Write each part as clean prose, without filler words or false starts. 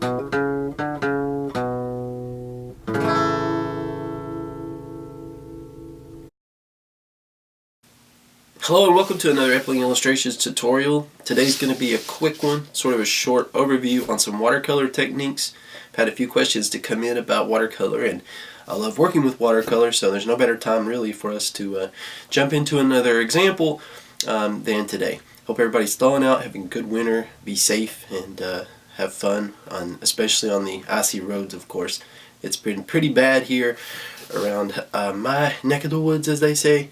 Hello and welcome to another Epling Illustrations tutorial. Today's going to be a quick one, sort of a short overview on some watercolor techniques. I've had a few questions to come in about watercolor, and I love working with watercolor, so there's no better time really for us to jump into another example than today. Hope everybody's thawing out, having a good winter, be safe, and have fun, especially on the icy roads, of course. It's been pretty bad here around my neck of the woods, as they say,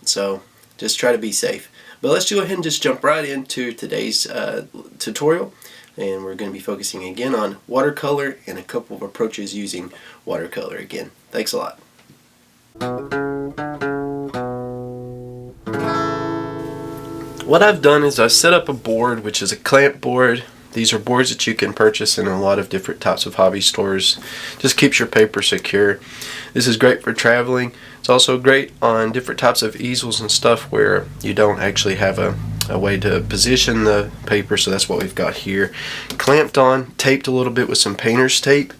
so just try to be safe. But let's go ahead and just jump right into today's tutorial, and we're going to be focusing again on watercolor and a couple of approaches using watercolor again. Thanks a lot. What I've done is I've set up a board, which is a clamp board. These are boards that you can purchase in a lot of different types of hobby stores. Just keeps your paper secure. This is great for traveling. It's also great on different types of easels and stuff where you don't actually have a way to position the paper, so that's what we've got here. Clamped on, taped a little bit with some painter's tape.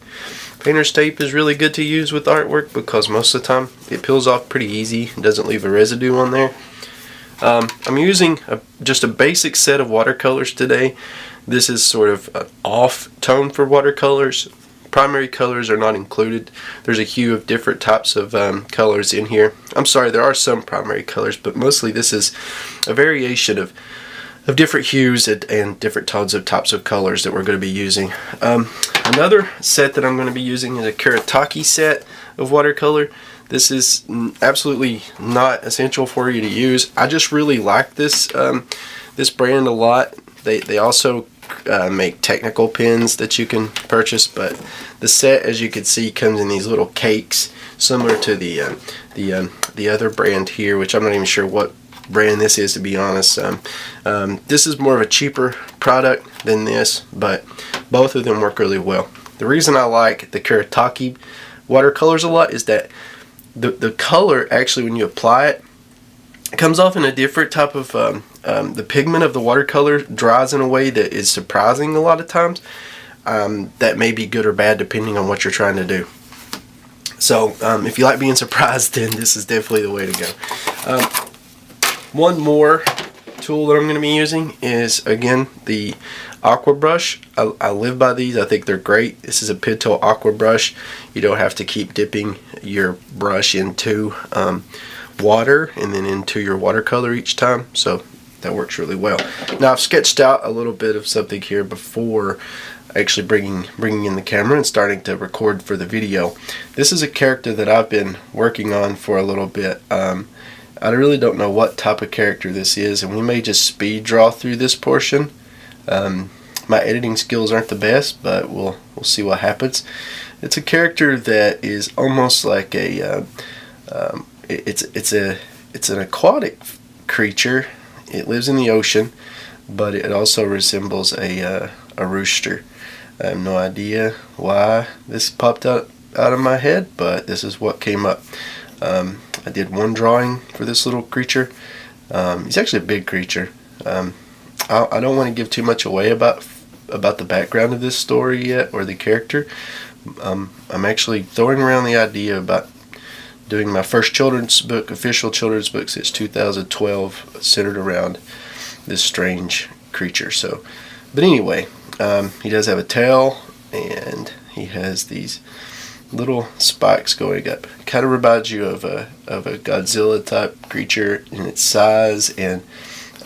Painter's tape is really good to use with artwork because most of the time it peels off pretty easy and doesn't leave a residue on there. I'm using just a basic set of watercolors today. This is sort of an off tone for watercolors. Primary colors are not included. There's a hue of different types of colors in here. I'm sorry, there are some primary colors, but mostly this is a variation of different hues and different tones of types of colors that we're going to be using. Another set that I'm going to be using is a Kuretake set of watercolor. This is absolutely not essential for you to use. I just really like this this brand a lot. They also make technical pens that you can purchase, but the set, as you can see, comes in these little cakes, similar to the other brand here, which I'm not even sure what brand this is, to be honest. This is more of a cheaper product than this, but both of them work really well. The reason I like the Kuretake watercolors a lot is that the color, actually, when you apply it, it comes off in a different type of the pigment of the watercolor dries in a way that is surprising a lot of times. That may be good or bad depending on what you're trying to do. So if you like being surprised, then this is definitely the way to go. One more tool that I'm going to be using is, again, the aqua brush. I live by these. I think they're great. This is a Pentel aqua brush. You don't have to keep dipping your brush into water and then into your watercolor each time, so that works really well. Now, I've sketched out a little bit of something here before actually bringing in the camera and starting to record for the video. This is a character that I've been working on for a little bit. I really don't know what type of character this is, and we may just speed draw through this portion. My editing skills aren't the best, but we'll see what happens. It's a character that is almost like a it's an aquatic creature. It lives in the ocean, but it also resembles a rooster. I have no idea why this popped out of my head, but this is what came up. I did one drawing for this little creature. He's actually a big creature. I don't want to give too much away about the background of this story yet, or the character. I'm actually throwing around the idea about doing my first children's book, official children's book since 2012, centered around this strange creature. So, but anyway, he does have a tail, and he has these little spikes going up. Kind of reminds you of a Godzilla type creature in its size, and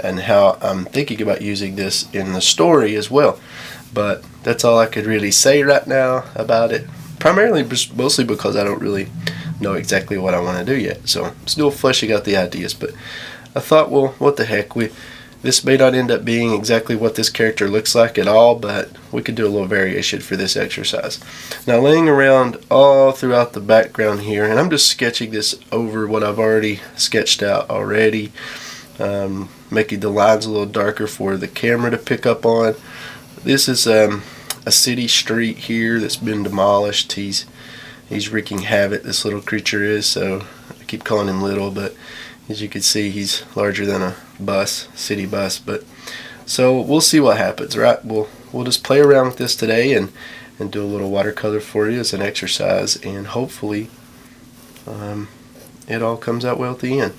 how I'm thinking about using this in the story as well. But that's all I could really say right now about it. Primarily, mostly because I don't really know exactly what I want to do yet. So I'm still fleshing out the ideas, but I thought, well, what the heck, this may not end up being exactly what this character looks like at all, but we could do a little variation for this exercise. Now, laying around all throughout the background here, and I'm just sketching this over what I've already sketched out already, making the lines a little darker for the camera to pick up on. This is a city street here that's been demolished. He's wreaking havoc, this little creature is, so I keep calling him little, but as you can see, he's larger than a city bus. But so we'll see what happens, right? We'll we'll just play around with this today and do a little watercolor for you as an exercise, and hopefully it all comes out well at the end.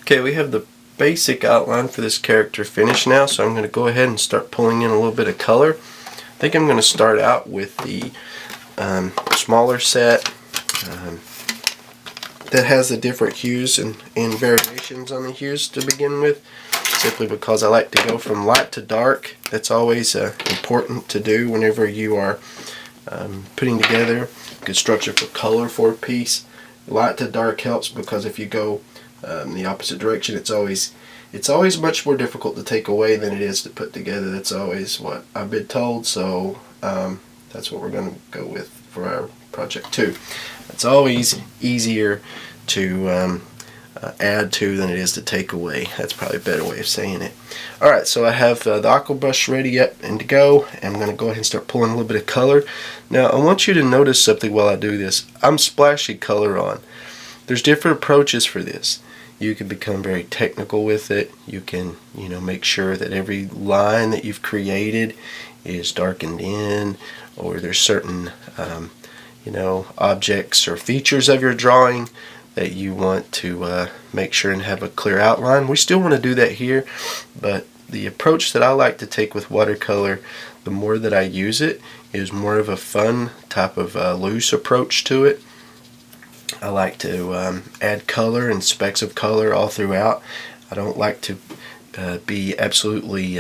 Okay, we have the basic outline for this character finished now, so I'm going to go ahead and start pulling in a little bit of color. I think I'm going to start out with the smaller set that has the different hues and variations on the hues to begin with, simply because I like to go from light to dark. That's always important to do whenever you are putting together a good structure for color for a piece. Light to dark helps, because if you go the opposite direction, it's always much more difficult to take away than it is to put together. That's always what I've been told, so that's what we're going to go with for our project too. It's always easier to add to than it is to take away. That's probably a better way of saying it. Alright, so I have the aqua brush ready up and to go, and I'm going to go ahead and start pulling a little bit of color. Now I want you to notice something while I do this. I'm splashing color on. There's different approaches for this. You can become very technical with it. You can, make sure that every line that you've created is darkened in, or there's certain, objects or features of your drawing that you want to make sure and have a clear outline. We still want to do that here, but the approach that I like to take with watercolor, the more that I use it, is more of a fun type of loose approach to it. I like to add color and specks of color all throughout. I don't like to be absolutely,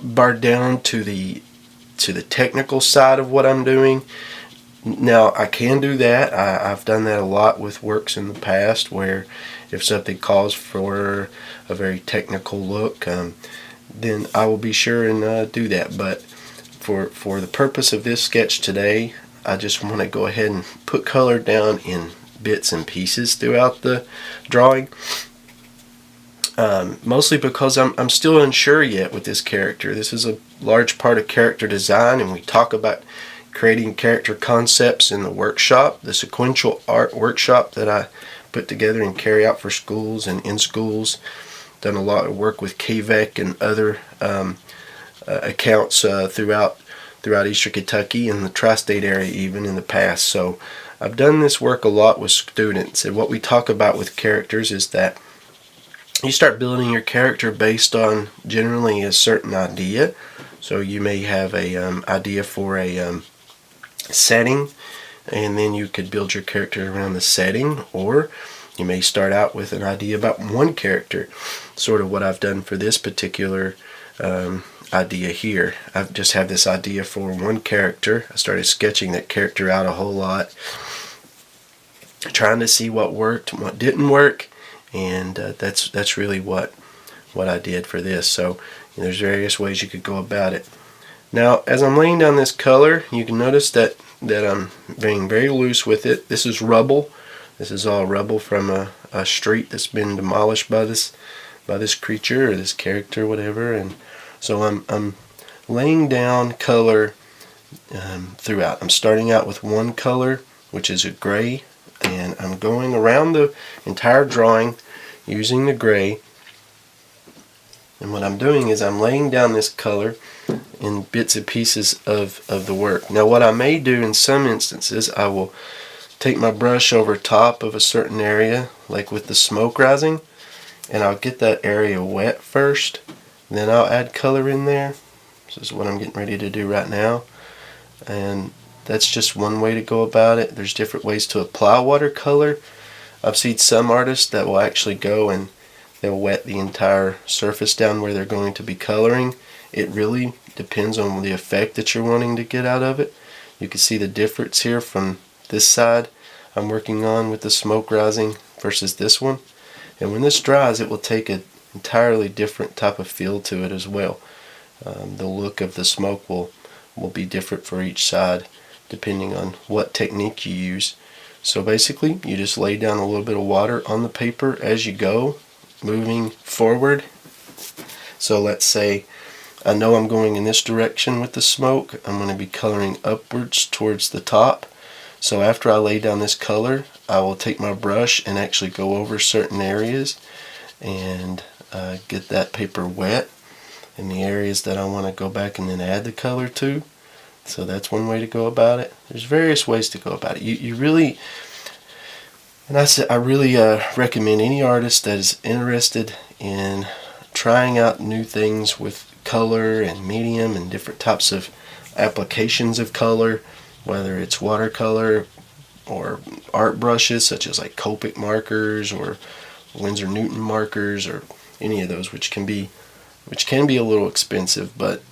barred down to the technical side of what I'm doing. Now I can do that. I've done that a lot with works in the past, where if something calls for a very technical look, then I will be sure and do that. But for the purpose of this sketch today, I just want to go ahead and put color down in bits and pieces throughout the drawing. Mostly because I'm still unsure yet with this character. This is a large part of character design, and we talk about creating character concepts in the workshop, the sequential art workshop that I put together and carry out for schools and in schools. Done a lot of work with KVEC and other accounts throughout Eastern Kentucky and the tri-state area even in the past. So I've done this work a lot with students, and what we talk about with characters is that you start building your character based on generally a certain idea. So you may have a idea for a setting, and then you could build your character around the setting, or you may start out with an idea about one character, sort of what I've done for this particular idea here. I just have this idea for one character. I started sketching that character out a whole lot, trying to see what worked and what didn't work, and that's really what I did for this. So there's various ways you could go about it. Now as I'm laying down this color, you can notice that I'm being very loose with it. This is rubble. This is all rubble from a street that's been demolished by this creature or this character, whatever. And so I'm laying down color throughout. I'm starting out with one color, which is a gray, and I'm going around the entire drawing using the gray. And what I'm doing is I'm laying down this color in bits and pieces of the work. Now what I may do in some instances, I will take my brush over top of a certain area, like with the smoke rising, and I'll get that area wet first, then I'll add color in there. This is what I'm getting ready to do right now, and that's just one way to go about it. There's different ways to apply watercolor. I've seen some artists that will actually go and they'll wet the entire surface down where they're going to be coloring. It really depends on the effect that you're wanting to get out of it. You can see the difference here from this side I'm working on with the smoke rising versus this one. And when this dries, it will take an entirely different type of feel to it as well. The look of the smoke will be different for each side depending on what technique you use. So basically, you just lay down a little bit of water on the paper as you go, moving forward. So let's say I know I'm going in this direction with the smoke. I'm going to be coloring upwards towards the top. So after I lay down this color, I will take my brush and actually go over certain areas and get that paper wet in the areas that I want to go back and then add the color to. So that's one way to go about it. There's various ways to go about it. You really, and I really recommend any artist that is interested in trying out new things with color and medium and different types of applications of color, whether it's watercolor or art brushes such as like Copic markers or Winsor Newton markers or any of those, which can be a little expensive, but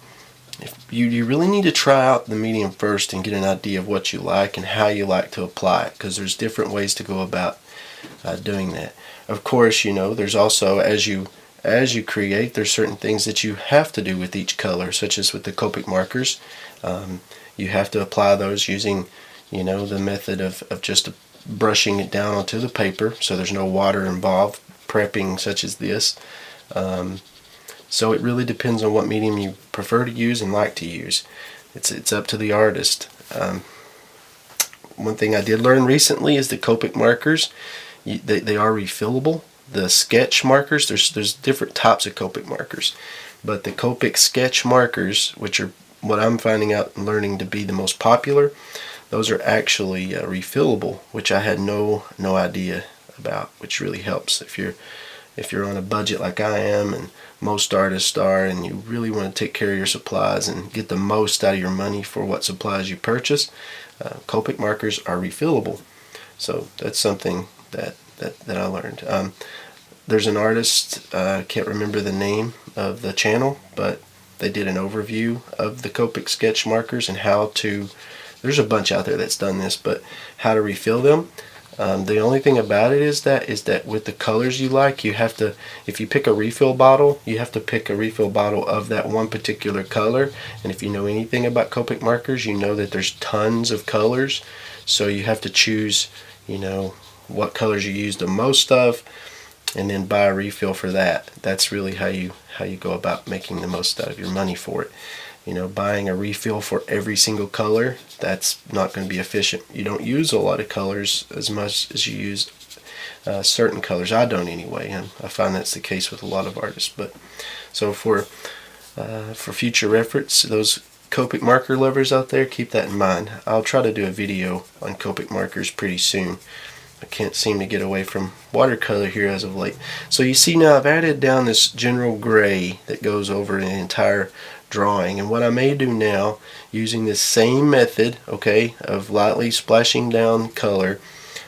if you really need to try out the medium first and get an idea of what you like and how you like to apply it, because there's different ways to go about doing that. Of course, there's also, as you create, there's certain things that you have to do with each color, such as with the Copic markers. You have to apply those using the method of just brushing it down onto the paper, so there's no water involved, prepping such as this. So it really depends on what medium you prefer to use and like to use. It's up to the artist. One thing I did learn recently is the Copic markers, they are refillable. The sketch markers, there's different types of Copic markers, but the Copic sketch markers, which are what I'm finding out and learning to be the most popular, those are actually refillable, which I had no idea about, which really helps if you're on a budget like I am and most artists are, and you really want to take care of your supplies and get the most out of your money for what supplies you purchase. Copic markers are refillable, so that's something that I learned. There's an artist, I can't remember the name of the channel, but they did an overview of the Copic sketch markers and how to, there's a bunch out there that's done this, but how to refill them. The only thing about it is that with the colors you like, you have to, if you pick a refill bottle, you have to pick a refill bottle of that one particular color. And if you know anything about Copic markers, you know that there's tons of colors, so you have to choose what colors you use the most of and then buy a refill for that. That's really how you go about making the most out of your money for it. Buying a refill for every single color, that's not going to be efficient. You don't use a lot of colors as much as you use certain colors. I don't anyway, and I find that's the case with a lot of artists. But so for future reference, those Copic marker lovers out there, keep that in mind. I'll try to do a video on Copic markers pretty soon. I can't seem to get away from watercolor here as of late. So you see now I've added down this general gray that goes over the entire drawing, and what I may do now, using this same method, okay, of lightly splashing down color,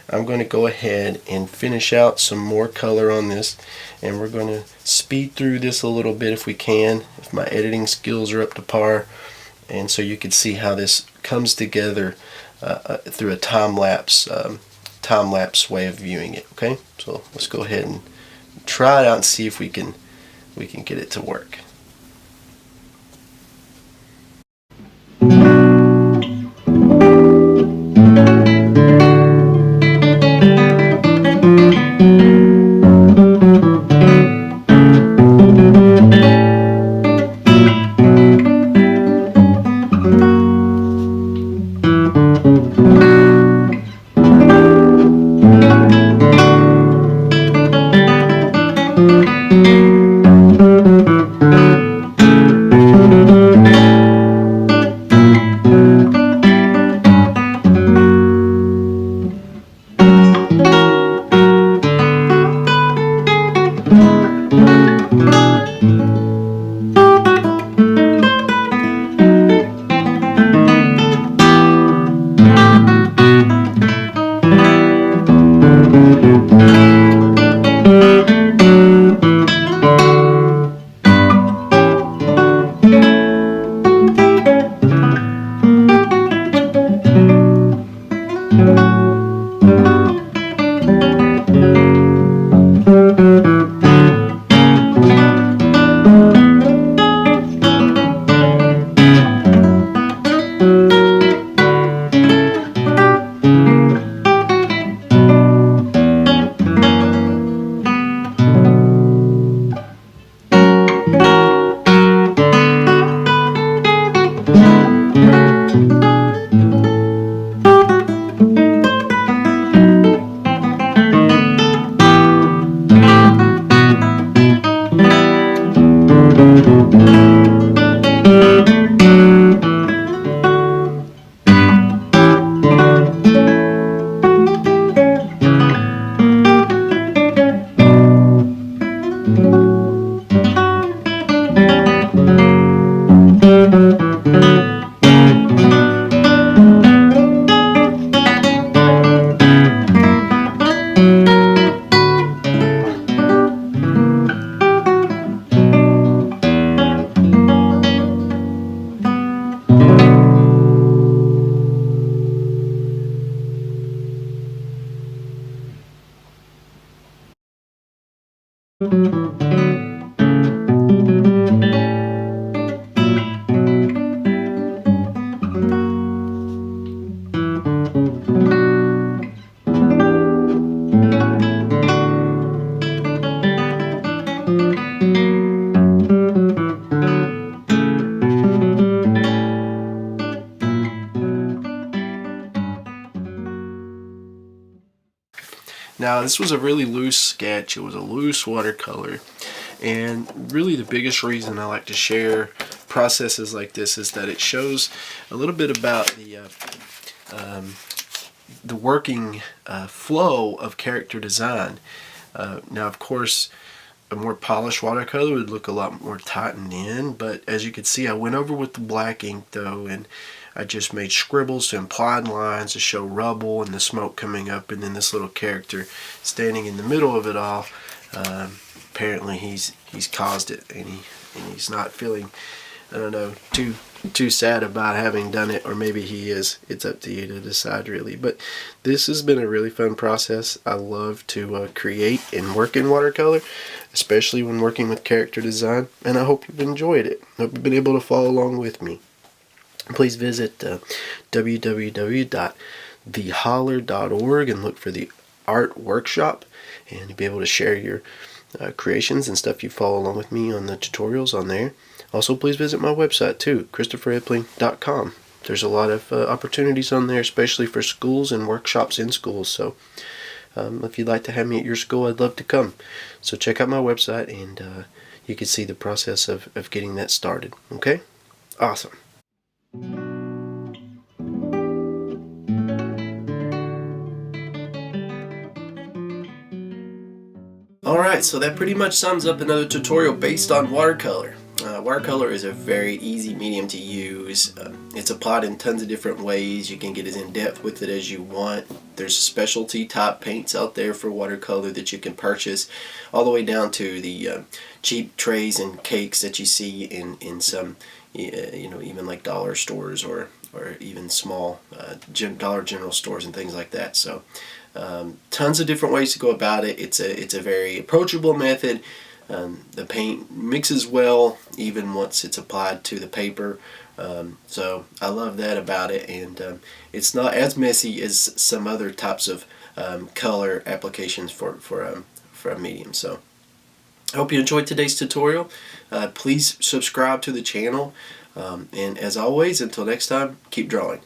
I'm going to go ahead and finish out some more color on this, and we're going to speed through this a little bit if we can, if my editing skills are up to par, and so you can see how this comes together through a time-lapse way of viewing it. Okay, so let's go ahead and try it out and see if we can get it to work. Now, this was a really loose sketch. It was a loose watercolor. And really the biggest reason I like to share processes like this is that it shows a little bit about the working flow of character design. Now, of course, a more polished watercolor would look a lot more tightened in, but as you can see, I went over with the black ink though, and I just made scribbles to implied lines to show rubble and the smoke coming up, and then this little character standing in the middle of it all. Apparently he's caused it, and he's not feeling, I don't know, too sad about having done it, or maybe he is. It's up to you to decide, really. But this has been a really fun process. I love to create and work in watercolor, especially when working with character design, and I hope you've enjoyed it. I hope you've been able to follow along with me. Please visit www.theholler.org and look for the art workshop, and you'll be able to share your creations and stuff you follow along with me on the tutorials on there. Also, please visit my website too, ChristopherEpling.com. There's a lot of opportunities on there, especially for schools and workshops in schools. So if you'd like to have me at your school, I'd love to come. So check out my website, and you can see the process of getting that started. Okay? Awesome. Alright, so that pretty much sums up another tutorial based on watercolor. Watercolor is a very easy medium to use. It's applied in tons of different ways. You can get as in depth with it as you want. There's specialty type paints out there for watercolor that you can purchase, all the way down to the cheap trays and cakes that you see in some, even like dollar stores or even small Dollar General stores and things like that. So tons of different ways to go about it. It's a very approachable method. The paint mixes well even once it's applied to the paper. So I love that about it, and it's not as messy as some other types of color applications for a medium. So I hope you enjoyed today's tutorial. Please subscribe to the channel, and as always, until next time, keep drawing.